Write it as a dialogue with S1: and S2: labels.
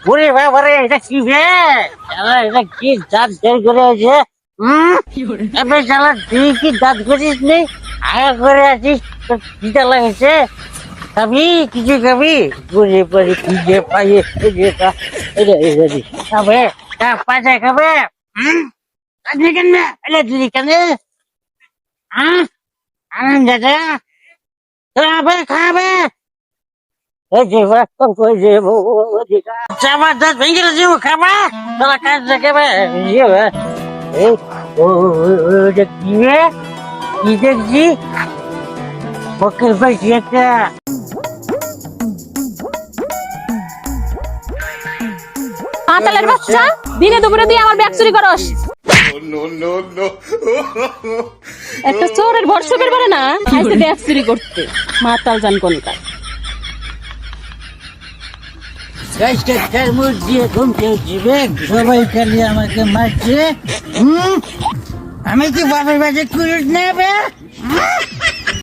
S1: ওরে বাবারে এটা কি রে এটা কি দাঁত বের করে আছে এবার শালা তুই কি দাঁত করিস নি আগা করে আছিস তোর খিদা লাগেছে খাবি কিছু খাবি ঘুরে পরে খিদে পাইয়ে খাবে পাশে খাবে আপনি কেন এলে তুই কেন আনন্দ দাদা খাবে খাবে আমার দাঁত ভেঙে গেছে খাবা তোরা কাজ খাবে কি দেখছি পকের পাইছি একটা
S2: মাতালের বাচ্চা দিনে দুপুরে দিয়ে আমার ব্যাগ চুরি করস একটা চোরের ভরসা বের করে না আইসে ব্যাগ চুরি করতে মাতাল জান কোনটা
S1: সবাই খালি আমাকে মারছে আমি কি বাপের বাজে কুড়ি নেবে